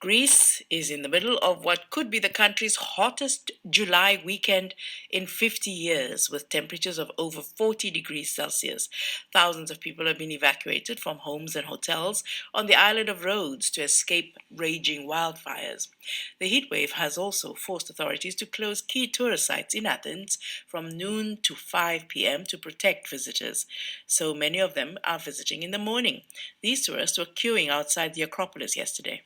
Greece is in the middle of what could be the country's hottest July weekend in 50 years, with temperatures of over 40 degrees Celsius. Thousands of people have been evacuated from homes and hotels on the island of Rhodes to escape raging wildfires. The heat wave has also forced authorities to close key tourist sites in Athens from noon to 5 p.m. to protect visitors. So many of them are visiting in the morning. These tourists were queuing outside the Acropolis yesterday.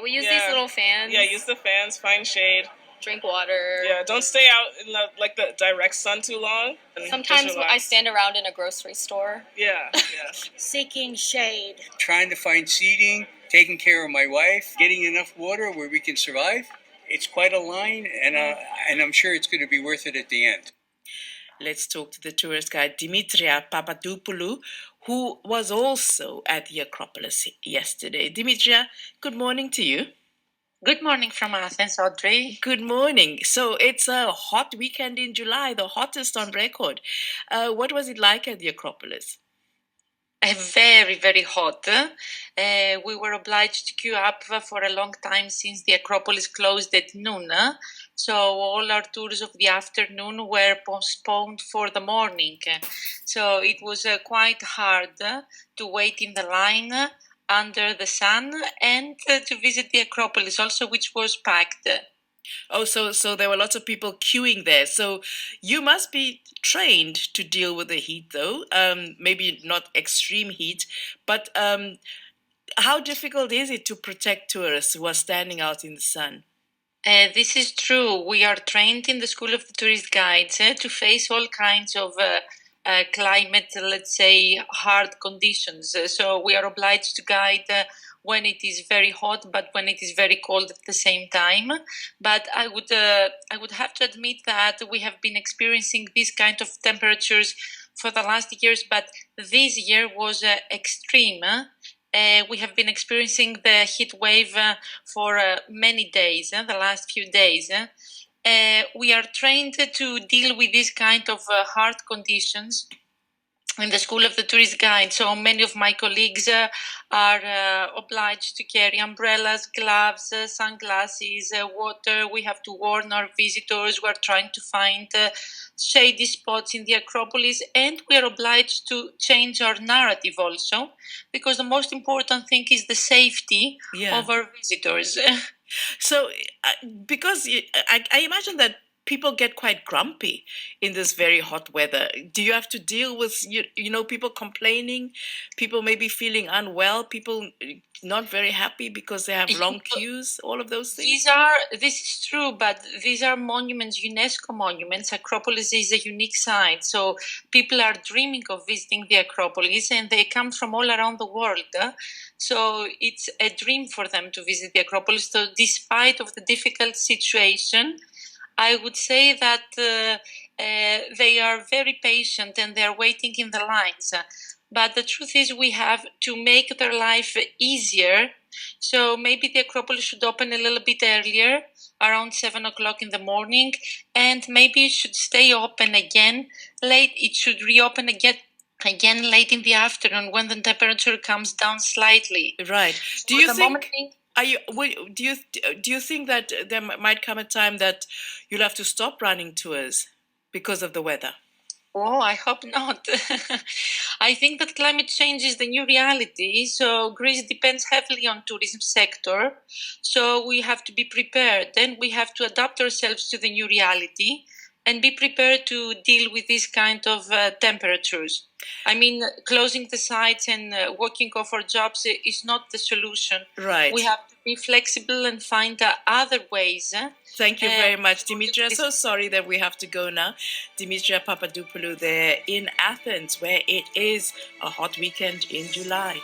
We use these little fans. Yeah, use the fans, find shade. Drink water. Yeah, don't stay out in the direct sun too long. Sometimes I stand around in a grocery store. Yeah. Seeking shade. Trying to find seating, taking care of my wife, getting enough water where we can survive. It's quite a line, and I'm sure it's going to be worth it at the end. Let's talk to the tourist guide Dimitria Papadopoulou, who was also at the Acropolis yesterday. Dimitria, good morning to you. Good morning from Athens, Audrey. Good morning. So it's a hot weekend in July, the hottest on record. What was it like at the Acropolis? Very, very hot. We were obliged to queue up for a long time since the Acropolis closed at noon. So all our tours of the afternoon were postponed for the morning. So it was quite hard to wait in the line under the sun and to visit the Acropolis also, which was packed. Oh, so there were lots of people queuing there. So you must be trained to deal with the heat, though. Maybe not extreme heat, but how difficult is it to protect tourists who are standing out in the sun? This is true. We are trained in the School of the Tourist Guides to face all kinds of climate, let's say, hard conditions. So we are obliged to guide when it is very hot, but when it is very cold at the same time. But I would have to admit that we have been experiencing these kind of temperatures for the last years, but this year was extreme. We have been experiencing the heat wave for many days, the last few days. We are trained to deal with these kind of hard conditions in the School of the Tourist Guide. So many of my colleagues are obliged to carry umbrellas, gloves, sunglasses, water. We have to warn our visitors. We're trying to find shady spots in the Acropolis, and we are obliged to change our narrative also, because the most important thing is the safety of our visitors. So, because I imagine that people get quite grumpy in this very hot weather. Do you have to deal with people complaining, people maybe feeling unwell, people not very happy because they have long queues, all of those things? This is true, but these are monuments, UNESCO monuments. Acropolis is a unique site, so people are dreaming of visiting the Acropolis, and they come from all around the world. So it's a dream for them to visit the Acropolis. So despite of the difficult situation, I would say that they are very patient and they are waiting in the lines. But the truth is we have to make their life easier. So maybe the Acropolis should open a little bit earlier, around 7 o'clock in the morning, and maybe it should stay open again late. It should reopen again late in the afternoon when the temperature comes down slightly. Right. Do you think that there might come a time that you'll have to stop running tours because of the weather? Oh, I hope not. I think that climate change is the new reality. So Greece depends heavily on tourism sector. So we have to be prepared. Then we have to adapt ourselves to the new reality and be prepared to deal with this kind of temperatures. I mean, closing the sites and walking off our jobs is not the solution. Right. We have to be flexible and find other ways. Thank you very much, Dimitria. So sorry that we have to go now. Dimitria Papadopoulou there in Athens, where it is a hot weekend in July.